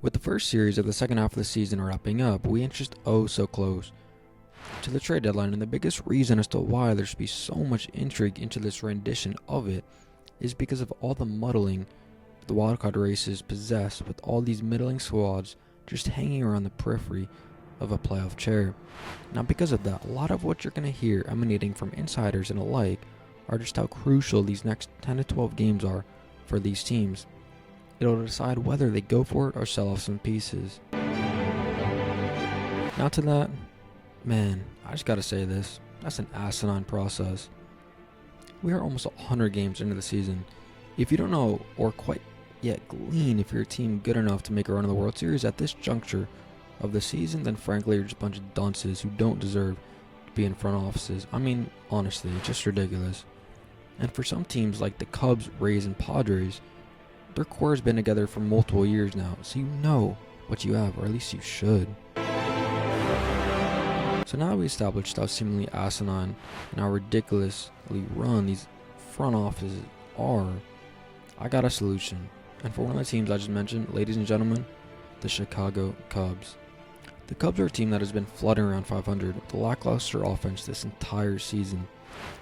With the first series of the second half of the season wrapping up, we inched oh so close to the trade deadline, and the biggest reason as to why there should be so much intrigue into this rendition of it is because of all the muddling the wildcard races possess, with all these middling squads just hanging around the periphery of a playoff chair. Now, because of that, a lot of what you're going to hear emanating from insiders and alike are just how crucial these next 10 to 12 games are for these teams. It'll decide whether they go for it or sell off some pieces. Now to that, man, I just gotta say this, that's an asinine process. We are almost 100 games into the season. If you don't know or quite yet glean if you're a team good enough to make a run in the World Series at this juncture of the season, then frankly you're just a bunch of dunces who don't deserve to be in front offices. I mean, honestly, it's just ridiculous. And for some teams like the Cubs, Rays, and Padres, their core has been together for multiple years now, so you know what you have, or at least you should. So now that we established how seemingly asinine and how ridiculously run these front offices are, I got a solution. And for one of the teams I just mentioned, ladies and gentlemen, the Chicago Cubs. The Cubs are a team that has been fluttering around 500 with a lackluster offense this entire season.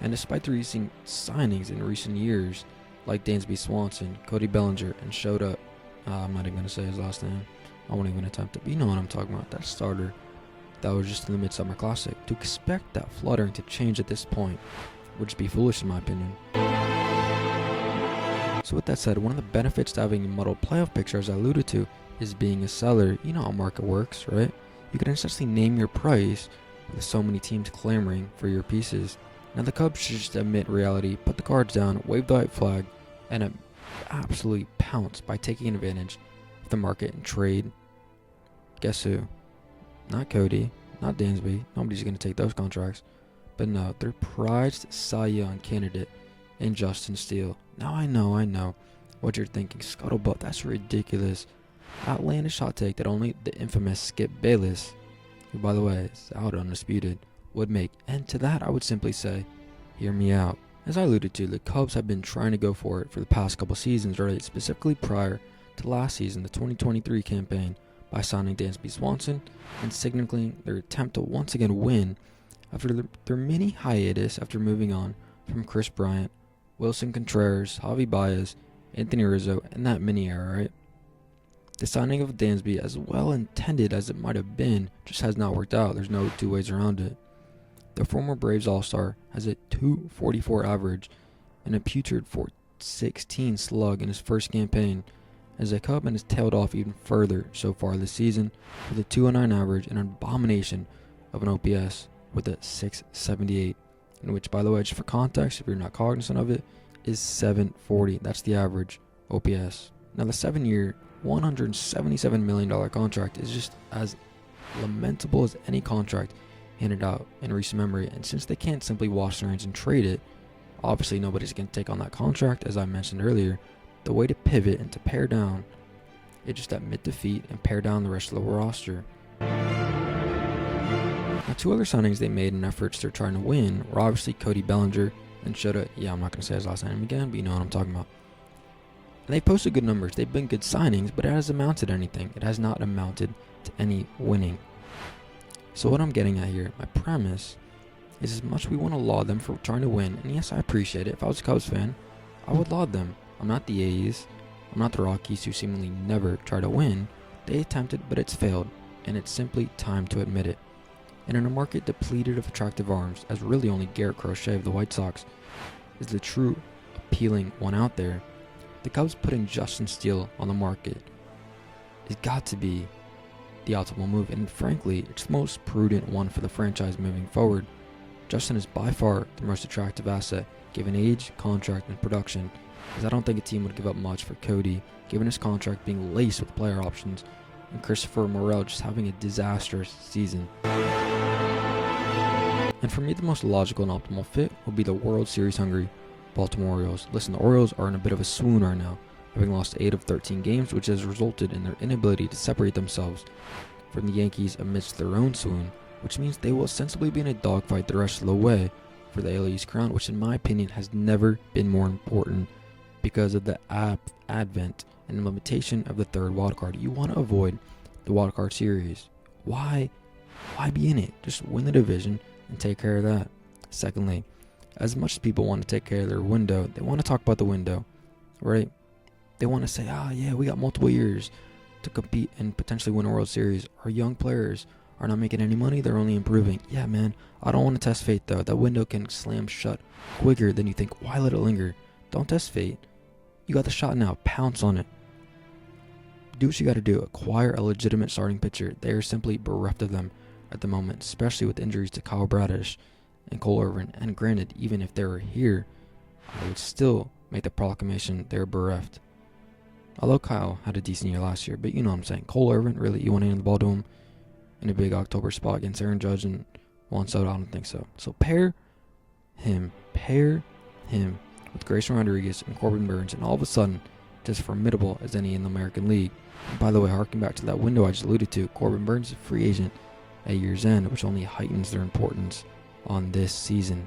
And despite the recent signings in recent years, like Dansby Swanson, Cody Bellinger, and showed up, I'm not even going to say his last name, I won't even attempt it, but you know what I'm talking about, that starter that was just in the Midsummer Classic. To expect that fluttering to change at this point would just be foolish in my opinion. So with that said, one of the benefits to having a muddled playoff picture, as I alluded to, is being a seller. You know how market works, right? You can essentially name your price with so many teams clamoring for your pieces. Now the Cubs should just admit reality, put the cards down, wave the white flag, and absolutely pounce by taking advantage of the market and trade. Guess who? Not Cody, not Dansby. Nobody's going to take those contracts. But no, their prized Cy Young candidate in Justin Steele. Now I know what you're thinking. Scuttlebutt, that's ridiculous. Outlandish hot take that only the infamous Skip Bayless, who by the way is out undisputed, would make. And to that I would simply say, hear me out. As I alluded to, the Cubs have been trying to go for it for the past couple seasons, right? Specifically prior to last season, the 2023 campaign, by signing Dansby Swanson and signaling their attempt to once again win after their mini hiatus after moving on from Chris Bryant, Wilson Contreras, Javi Baez, Anthony Rizzo, and that mini era, right? The signing of Dansby, as well intended as it might have been, just has not worked out. There's no two ways around it. The former Braves All-Star has a .244 average and a putrid .416 slug in his first campaign, as a Cub, and has tailed off even further so far this season with a .209 average and an abomination of an OPS with a .678, in which, by the way, just for context, if you're not cognizant of it, is .740. That's the average OPS. Now the 7-year, $177 million contract is just as lamentable as any contract handed out in recent memory, and since they can't simply wash their hands and trade it, obviously nobody's going to take on that contract. As I mentioned earlier, the way to pivot and to pare down is just admit defeat and pare down the rest of the roster. Now, two other signings they made in efforts they're trying to win were obviously Cody Bellinger and Shota. Yeah, I'm not going to say his last name again, but you know what I'm talking about. And they posted good numbers. They've been good signings, but it hasn't amounted to anything. It has not amounted to any winning. So what I'm getting at here, my premise, is as much we want to laud them for trying to win, and yes, I appreciate it. If I was a Cubs fan, I would laud them. I'm not the A's. I'm not the Rockies, who seemingly never try to win. They attempted, but it's failed, and it's simply time to admit it. And in a market depleted of attractive arms, as really only Garrett Crochet of the White Sox is the true appealing one out there, the Cubs putting Justin Steele on the market has got to be the optimal move, and frankly, it's the most prudent one for the franchise moving forward. Justin is by far the most attractive asset, given age, contract, and production, as I don't think a team would give up much for Cody, given his contract being laced with player options, and Christopher Morel just having a disastrous season. And for me, the most logical and optimal fit would be the World Series hungry Baltimore Orioles. Listen, the Orioles are in a bit of a swoon right now, having lost 8 of 13 games, which has resulted in their inability to separate themselves from the Yankees amidst their own swoon, which means they will ostensibly be in a dogfight the rest of the way for the AL East crown, which in my opinion has never been more important because of the advent and elimination of the third wildcard. You want to avoid the wildcard series. Why be in it? Just win the division and take care of that. Secondly, as much as people want to take care of their window, they want to talk about the window, right? They want to say, yeah, we got multiple years to compete and potentially win a World Series. Our young players are not making any money, they're only improving. Yeah, man, I don't want to test fate though. That window can slam shut quicker than you think. Why let it linger? Don't test fate. You got the shot now, pounce on it. Do what you got to do. Acquire a legitimate starting pitcher. They are simply bereft of them at the moment, especially with injuries to Kyle Bradish and Cole Irvin. And granted, even if they were here, I would still make the proclamation they're bereft. Although Kyle had a decent year last year, but you know what I'm saying. Cole Irvin, really, you want to hand the ball to him in a big October spot against Aaron Judge and Juan Soto? I don't think so. So pair him with Grayson Rodriguez and Corbin Burns, and all of a sudden, just formidable as any in the American League. And by the way, harking back to that window I just alluded to, Corbin Burns is a free agent at year's end, which only heightens their importance on this season.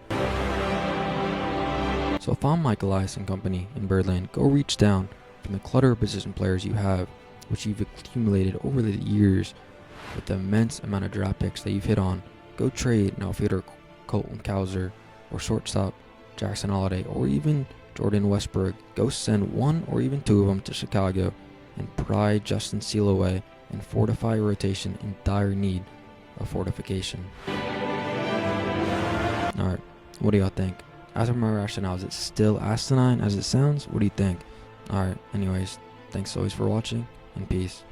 So if I'm Mike Elias and company in Birdland, go reach down from the clutter of position players you have, which you've accumulated over the years with the immense amount of draft picks that you've hit on. Go trade an outfielder Colton Cowser, or shortstop Jackson Holliday, or even Jordan Westbrook. Go send one or even two of them to Chicago and pry Justin Steele away and fortify a rotation in dire need of fortification. Alright, what do y'all think? As for my rationale, is it still asinine as it sounds? What do you think? Alright, anyways, thanks always for watching, and peace.